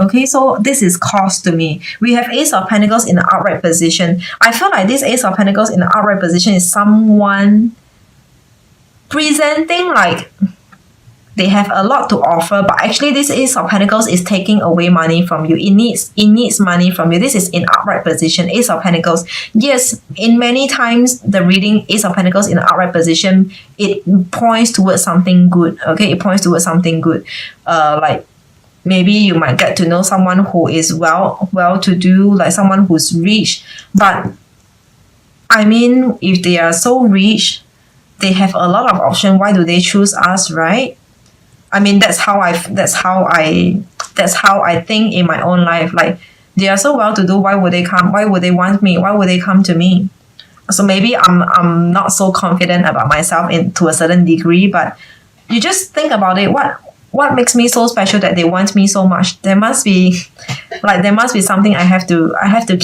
Okay, so this is cost to me. We have Ace of Pentacles in the upright position. I feel like this Ace of Pentacles in the upright position is someone presenting like they have a lot to offer, but actually this Ace of Pentacles is taking away money from you. It needs money from you. This is in upright position, Ace of Pentacles. Yes, in many times the reading Ace of Pentacles in the upright position, it points towards something good. Okay, it points towards something good. Like maybe you might get to know someone who is well to do, like someone who's rich. But I mean, if they are so rich, they have a lot of option. Why do they choose us, right? I mean, that's how I think in my own life. Like, they are so well to do. Why would they come? Why would they want me? Why would they come to me? So maybe I'm not so confident about myself to a certain degree. But you just think about it. What makes me so special that they want me so much? There must be something I have to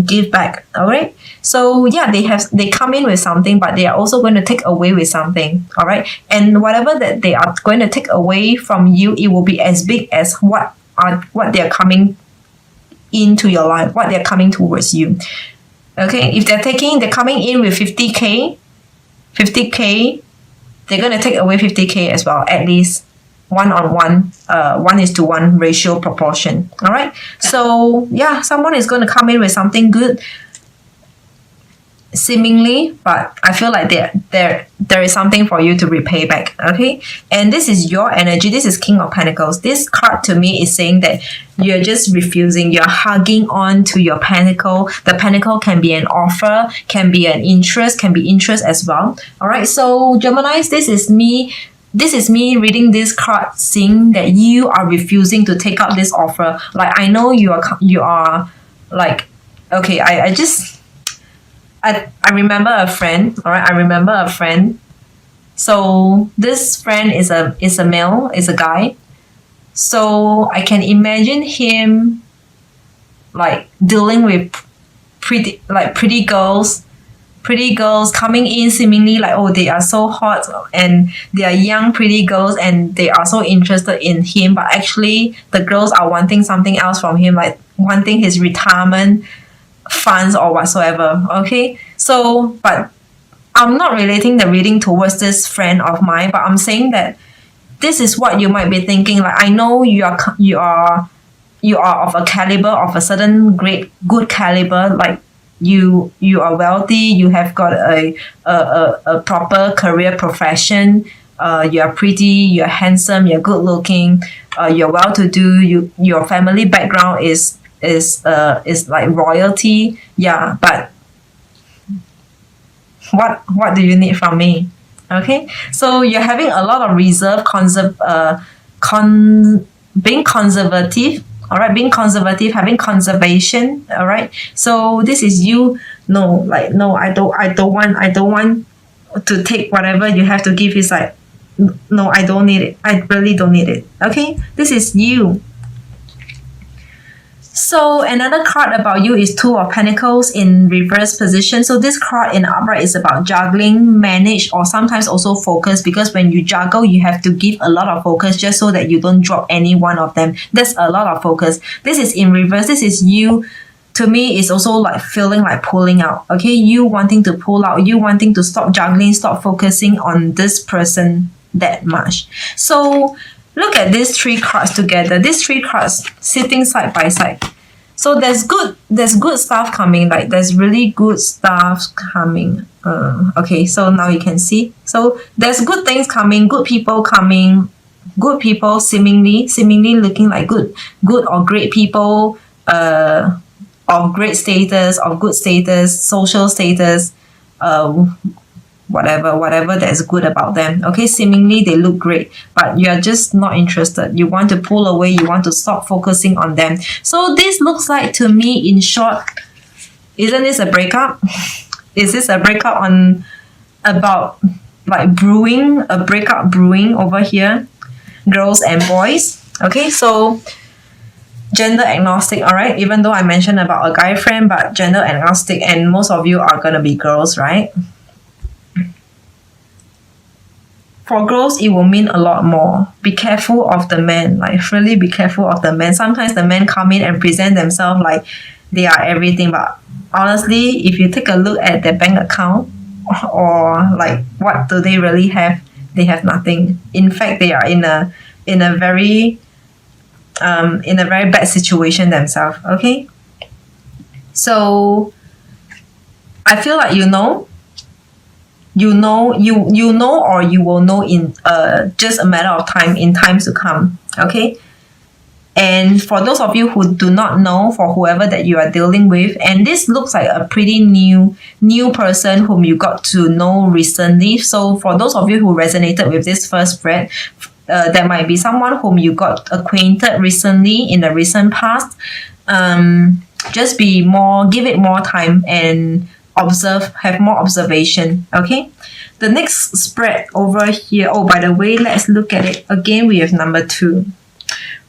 give back. All right. So yeah, they come in with something, but they are also going to take away with something. All right. And whatever that they are going to take away from you, it will be as big as what they are coming into your life, what they're coming towards you. Okay. If they're coming in with 50K, they're going to take away 50K as well, at least. 1-on-1, 1:1 ratio proportion. All right. So yeah, someone is going to come in with something good, seemingly, but I feel like there is something for you to repay back. Okay. And this is your energy. This is King of Pentacles. This card to me is saying that you're just refusing. You're hugging on to your pentacle. The pentacle can be an offer, can be an interest, can be interest as well. All right. So Geminis, this is me reading this card, seeing that you are refusing to take up this offer. Like, I know you are like, okay, I remember a friend. All right, I remember a friend. So this friend is a male, is a guy. So I can imagine him like dealing with pretty girls coming in seemingly like, oh, they are so hot and they are young pretty girls and they are so interested in him, but actually the girls are wanting something else from him, like wanting his retirement funds or whatsoever. Okay, so but I'm not relating the reading towards this friend of mine, but I'm saying that this is what you might be thinking. Like, I know you are of a caliber, of a certain good caliber, like you are wealthy, you have got a proper career profession, you are pretty, you're handsome, you're good looking, you're well to do, your family background is like royalty. Yeah, but what do you need from me? Okay, so you're having a lot of reserve, being conservative. All right, being conservative, having conservation. All right, so this is you. No, I don't want to take whatever you have to give. Is like, no, I don't need it. I really don't need it. Okay, this is you. So another card about you is Two of Pentacles in reverse position. So this card in upright is about juggling, manage, or sometimes also focus, because when you juggle, you have to give a lot of focus just so that you don't drop any one of them. That's a lot of focus. This is in reverse. This is you. To me, it's also like feeling like pulling out. Okay, you wanting to pull out, you wanting to stop juggling, stop focusing on this person that much. So look at these three cards together. These three cards sitting side by side. So there's good stuff coming. Like, there's really good stuff coming. Okay, so now you can see. So there's good things coming, good people coming, good people seemingly looking like good or great people, of great status, of good status, social status, whatever that's good about them. Okay, seemingly they look great, but you're just not interested. You want to pull away, you want to stop focusing on them. So this looks like, to me, in short, isn't this a breakup? Is this a breakup on about like a breakup brewing over here, girls and boys? Okay, so gender agnostic. All right, even though I mentioned about a guy friend, but gender agnostic, and most of you are gonna be girls, right? for girls, it will mean a lot more. Be careful of the men. Like, really be careful of the men. Sometimes the men come in and present themselves like they are everything. But honestly, if you take a look at their bank account or like what do they really have, they have nothing. In fact, they are in a very bad situation themselves. Okay, so I feel like you know, or you will know in just a matter of time, in times to come. Okay. And for those of you who do not know, for whoever that you are dealing with, and this looks like a pretty new person whom you got to know recently. So for those of you who resonated with this first spread, there might be someone whom you got acquainted recently in the recent past. Just give it more time and observe, have more observation. Okay. The next spread over here. Oh, by the way, let's look at it again. We have number 2.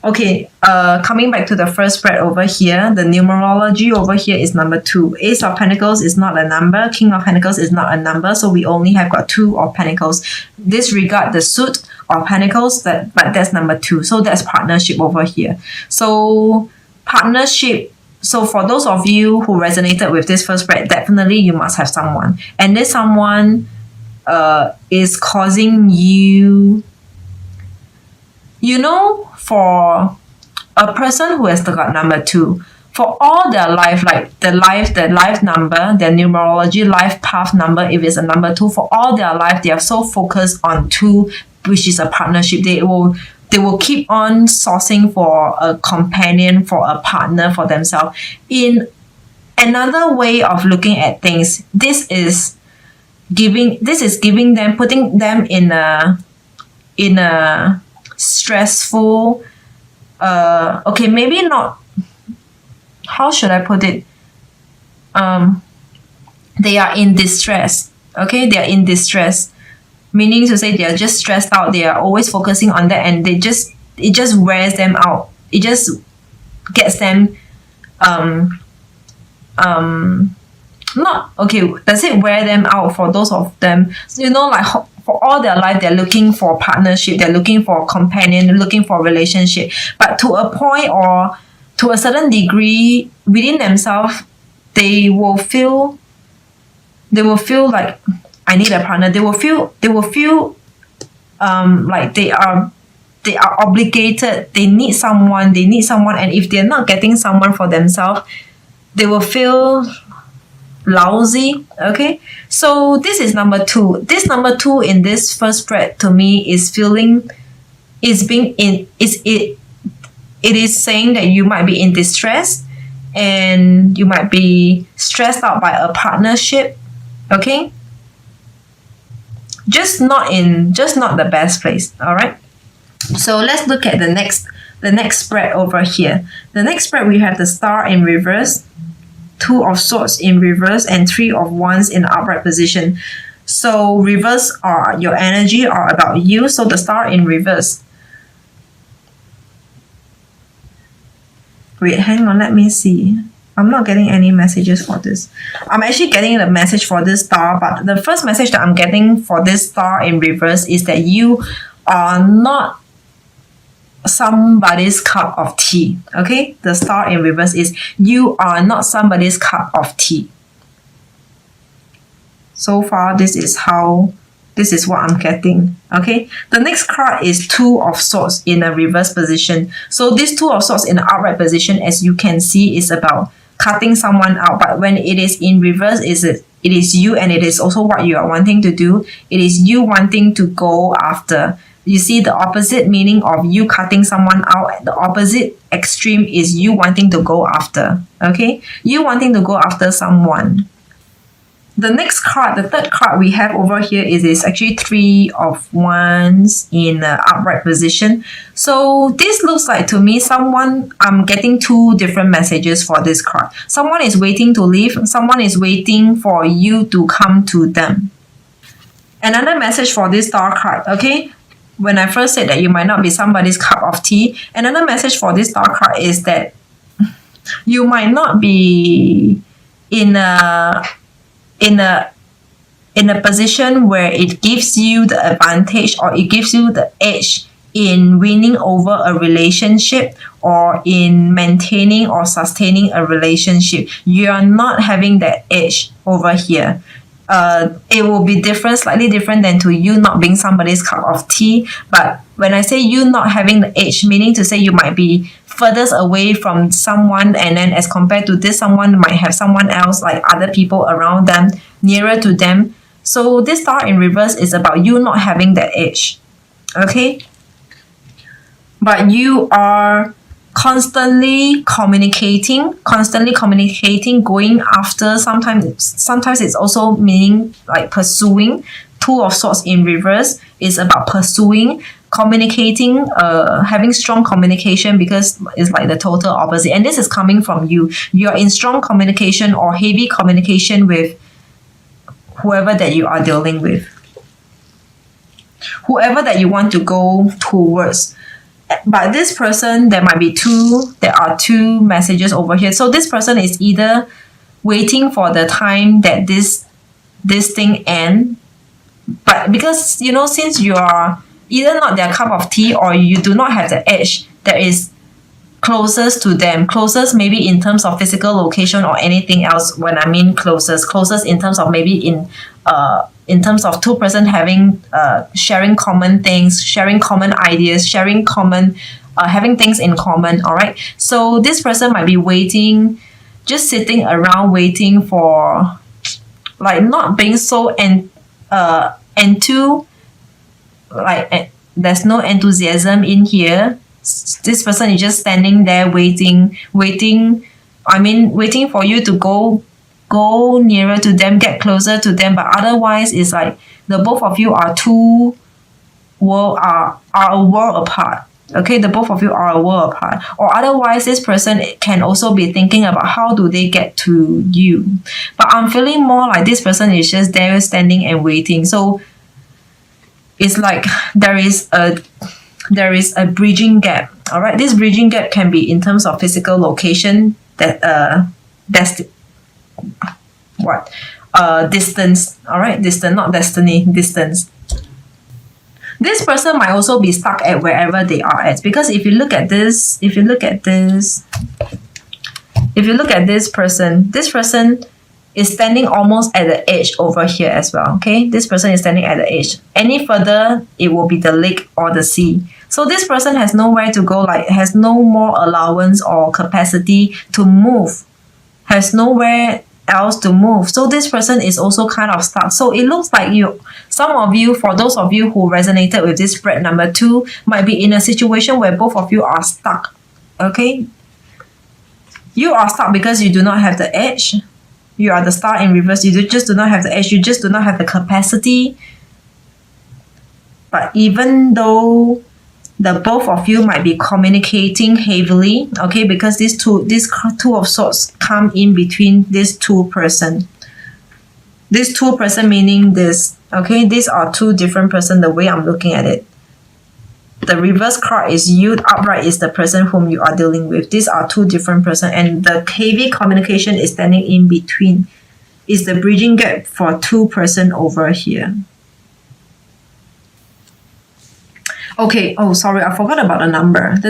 Okay, coming back to the first spread over here, the numerology over here is number 2. Ace of Pentacles is not a number. King of Pentacles is not a number. So we only have got 2 of Pentacles. Disregard the suit of Pentacles, but that's number 2. So that's partnership over here. So partnership. So for those of you who resonated with this first spread, definitely you must have someone. And this someone is causing you, for a person who has got number 2, for all their life, like their life number, their numerology life path number, if it's a number 2, for all their life, they are so focused on 2, which is a partnership. They will keep on sourcing for a companion, for a partner for themselves. In another way of looking at things, this is putting them in a stressful, okay, maybe not, how should I put it? They are in distress. Okay, they are in distress, meaning to say they are just stressed out. They are always focusing on that, and it just wears them out. It just gets them not okay. Does it wear them out? For those of them, like for all their life, they're looking for partnership, they're looking for companion, looking for relationship. But to a point or to a certain degree within themselves, they will feel like I need a partner. They will feel like they are obligated. They need someone. And if they're not getting someone for themselves, they will feel lousy. Okay, so this is number 2. This number 2 in this first spread to me is it is saying that you might be in distress and you might be stressed out by a partnership. Okay, just not the best place. All right, so let's look at the next spread over here. The next spread, we have the Star in reverse, 2 of Swords in reverse, and 3 of Wands in upright position. So reverse are your energy, are about you. So the Star in reverse. Wait, hang on, let me see. I'm not getting any messages for this. I'm actually getting the message for this Star, but the first message that I'm getting for this Star in reverse is that you are not somebody's cup of tea. Okay, the Star in reverse is you are not somebody's cup of tea. So far, this is what I'm getting. Okay, the next card is 2 of Swords in a reverse position. So this 2 of Swords in an upright position, as you can see, is about cutting someone out. But when it is in reverse, it is you, and it is also what you are wanting to do. It is you wanting to go after. You see the opposite meaning of you cutting someone out. The opposite extreme is you wanting to go after. Okay, you wanting to go after someone. The next card, the third card we have over here is actually 3 of Wands in an upright position. So this looks like to me I'm getting 2 different messages for this card. Someone is waiting to leave. Someone is waiting for you to come to them. Another message for this Star card, okay? When I first said that you might not be somebody's cup of tea, another message for this Star card is that you might not be in a in a position where it gives you the advantage or it gives you the edge in winning over a relationship or in maintaining or sustaining a relationship. You are not having that edge over here. It will be different, slightly different than to you not being somebody's cup of tea. But when I say you not having the edge, meaning to say you might be furthest away from someone, and then as compared to this someone might have someone else, like other people around them, nearer to them. So this star in reverse is about you not having that edge. Okay? But you are constantly communicating, going after. Sometimes it's also meaning like pursuing. Two of Swords in reverse is about pursuing, communicating, having strong communication, because it's like the total opposite. And this is coming from you. You're in strong communication or heavy communication with whoever that you are dealing with, whoever that you want to go towards. But this person, there are two messages over here. So this person is either waiting for the time that this thing ends, but because, since you are either not their cup of tea or you do not have the edge that is closest to them, closest maybe in terms of physical location or anything else. When I mean closest in terms of maybe in terms of two person having sharing common things, sharing common ideas, sharing common having things in common. All right, so this person might be waiting, just sitting around waiting for, like, not being so there's no enthusiasm in here. This person is just standing there waiting for you to go nearer to them, get closer to them. But otherwise, it's like the both of you are a world apart. Okay, the both of you are a world apart. Or otherwise, this person can also be thinking about how do they get to you. But I'm feeling more like this person is just there standing and waiting. So it's like there is a bridging gap. All right, this bridging gap can be in terms of physical location, distance. All right, distance, not destiny, distance. This person might also be stuck at wherever they are at, because if you look at this person is standing almost at the edge over here as well. Okay, this person is standing at the edge. Any further, it will be the lake or the sea. So this person has nowhere to go, like has no more allowance or capacity to move, has nowhere else to move. So this person is also kind of stuck. So it looks like for those of you who resonated with this spread number 2, might be in a situation where both of you are stuck. Okay, you are stuck because you do not have the edge. You are the star in reverse. You just do not have the edge. You just do not have the capacity. But even though the both of you might be communicating heavily, okay, because this two of Swords come in between these two person. This two person meaning this, okay, these are two different person the way I'm looking at it. The reverse card is you, upright is the person whom you are dealing with. These are two different person, and the heavy communication is standing in between. Is the bridging gap for two person over here. Okay, oh sorry, I forgot about the number. The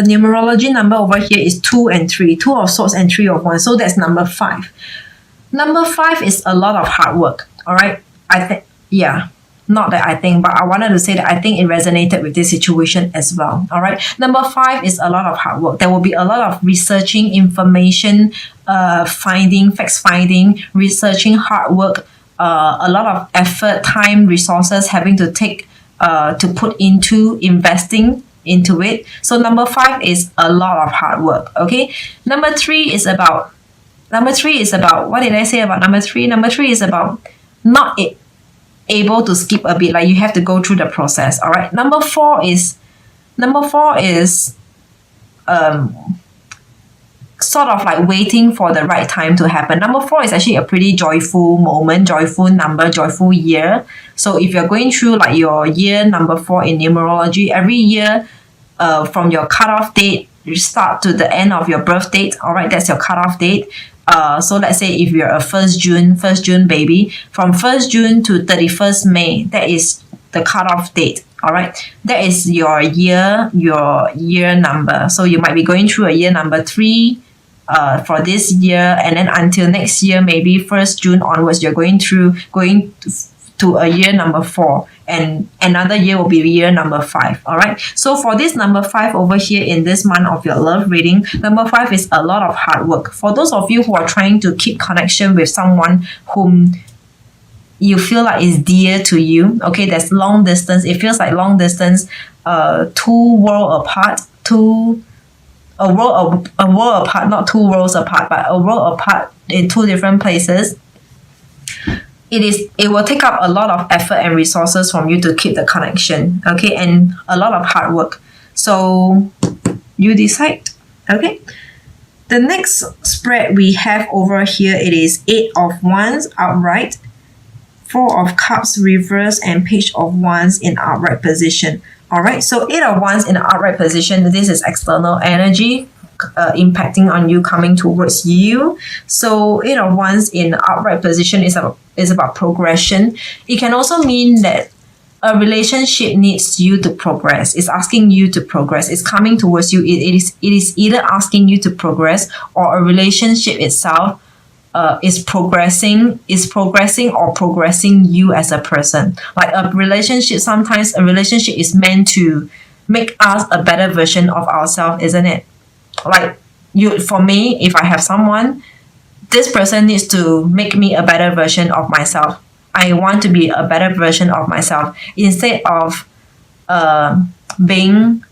numerology number over here is 2 and 3. 2 of Swords and 3 of Wands. So that's number 5. Number 5 is a lot of hard work. All right, not that I think, but I wanted to say that I think it resonated with this situation as well. All right. Number 5 is a lot of hard work. There will be a lot of researching, information, facts finding, researching, hard work, a lot of effort, time, resources having to take to put into investing into it. So number 5 is a lot of hard work. Okay. Number 3 is about what did I say about number 3? Number 3 is about not able to skip a bit, like you have to go through the process. All right. Number 4 is sort of like waiting for the right time to happen. Number 4 is actually a pretty joyful moment, joyful number, joyful year. So if you're going through like your year number 4 in numerology, every year from your cutoff date, start to the end of your birth date. All right, that's your cutoff date. So let's say if you're a 1st June baby, from 1st June to 31st May, that is the cutoff date. All right, that is your year number. So you might be going through a year number 3 for this year, and then until next year, maybe 1st June onwards, you're going to a year number 4, and another year will be year number 5. All right, so for this number 5 over here in this month of your love reading, number 5 is a lot of hard work. For those of you who are trying to keep connection with someone whom you feel like is dear to you, okay, there's long distance. It feels like long distance, 2 worlds apart, a world apart, not 2 worlds apart, but a world apart in 2 different places. It will take up a lot of effort and resources from you to keep the connection, okay, and a lot of hard work. So you decide, okay. The next spread we have over here, it is 8 of Wands outright, 4 of Cups reverse, and Page of Wands in outright position. All right, so 8 of Wands in outright position, this is external energy impacting on you, coming towards you. So 8 of Wands in outright position is about progression. It can also mean that a relationship needs you to progress. It's asking you to progress. It's coming towards you. It is either asking you to progress, or a relationship itself is progressing or progressing you as a person. Like a relationship, sometimes a relationship is meant to make us a better version of ourselves, isn't it? Like for me, if I have someone, this person needs to make me a better version of myself. I want to be a better version of myself instead of being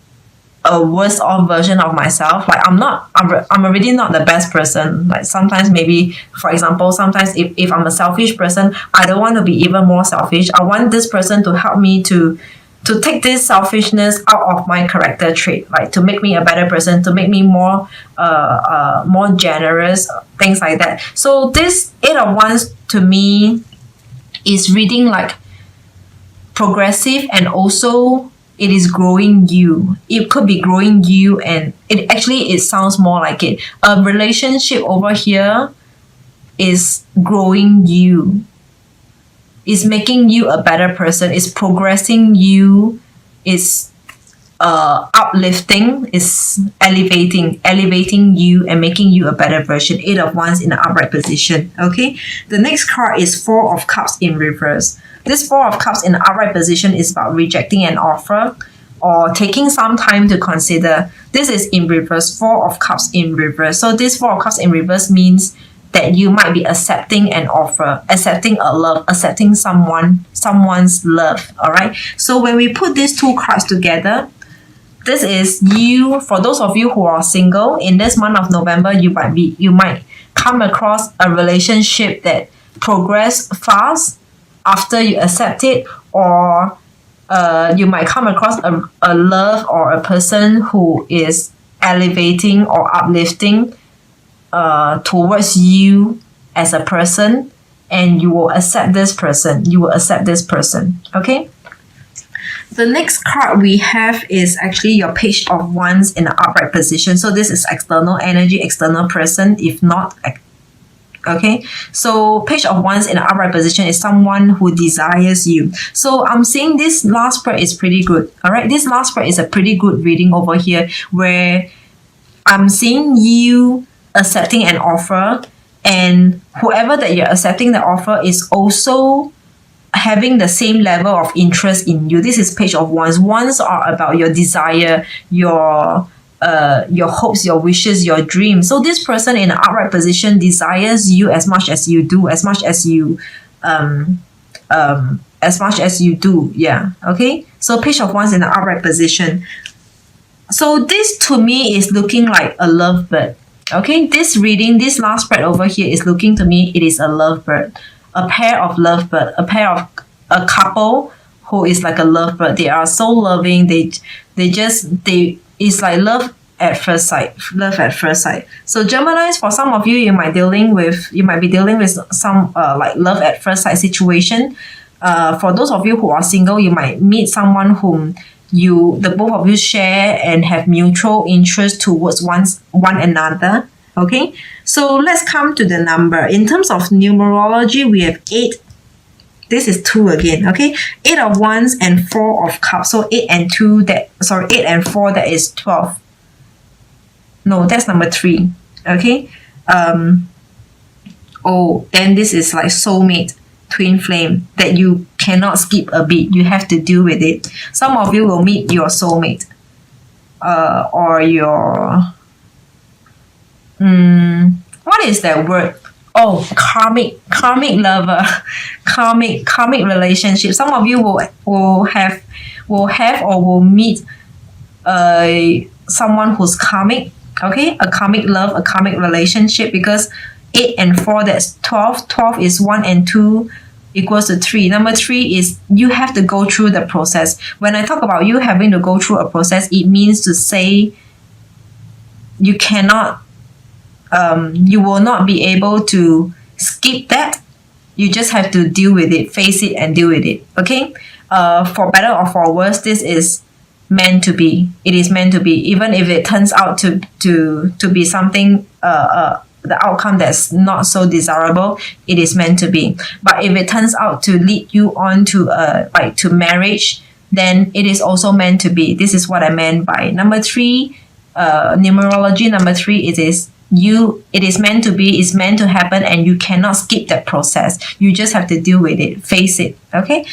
a worse off version of myself. Like I'm already not the best person. Like sometimes, maybe for example, sometimes if I'm a selfish person, I don't want to be even more selfish. I want this person to help me to take this selfishness out of my character trait, like to make me a better person, to make me more generous, things like that. So this 8 of Wands to me is reading like progressive, and also it is growing you. It could be growing you, and it sounds more like it. A relationship over here is growing you. Is making you a better person, is progressing you, is uplifting, is elevating you and making you a better version. 8 of Wands in the upright position. Okay. The next card is 4 of Cups in reverse. This 4 of Cups in the upright position is about rejecting an offer or taking some time to consider. This is in reverse, 4 of Cups in reverse. So this 4 of Cups in reverse means that you might be accepting an offer, accepting a love, accepting someone's love. All right. So when we put these 2 cards together, this is you. For those of you who are single, in this month of November, you might come across a relationship that progress fast after you accept it, or you might come across a love or a person who is elevating or uplifting towards you as a person, and you will accept this person. Okay. The next card we have is actually your Page of Wands in the upright position. So this is external energy, external person, if not. Okay, so Page of Wands in the upright position is someone who desires you. So I'm saying this last spread is pretty good. All right, this last spread is a pretty good reading over here, where I'm seeing you accepting an offer, and whoever that you're accepting the offer is also having the same level of interest in you. This is Page of Wands. Wands are about your desire, your hopes, your wishes, your dreams. So this person in an upright position desires you as much as you do, yeah. Okay, so Page of Wands in an upright position. So this to me is looking like a lovebird. Okay, this reading, this last spread over here is looking to me, it is a lovebird, a pair of lovebird, a couple who is like a lovebird. They are so loving. It's like love at first sight. So Geminis, for some of you, you might be dealing with some like love at first sight situation. For those of you who are single, you might meet someone whom the both of you share and have mutual interest towards one another. Okay, so let's come to the number. In terms of numerology, we have 8. This is 2 again. Okay, 8 of wands and 4 of cups. So 8 and 4, that is 12. No, that's number 3. Okay. Then this is like soulmate, twin flame, that you cannot skip a beat. You have to deal with it. Some of you will meet your soulmate, or your what is that word? Karmic lover, karmic relationship. Some of you will have or will meet someone who's karmic. Okay, a karmic love, a karmic relationship, because 8 and 4, that's 12. 12 is 1 and 2 equals to 3. Number 3 is you have to go through the process. When I talk about you having to go through a process, it means to say you cannot, you will not be able to skip that. You just have to deal with it, face it and deal with it. Okay, for better or for worse, this is meant to be. It is meant to be, even if it turns out to be something, the outcome that's not so desirable. It is meant to be. But if it turns out to lead you on to to marriage, then it is also meant to be. This is what I meant by number 3. Numerology number 3, it is meant to be, it's meant to happen, and you cannot skip that process. You just have to deal with it, face it. Okay,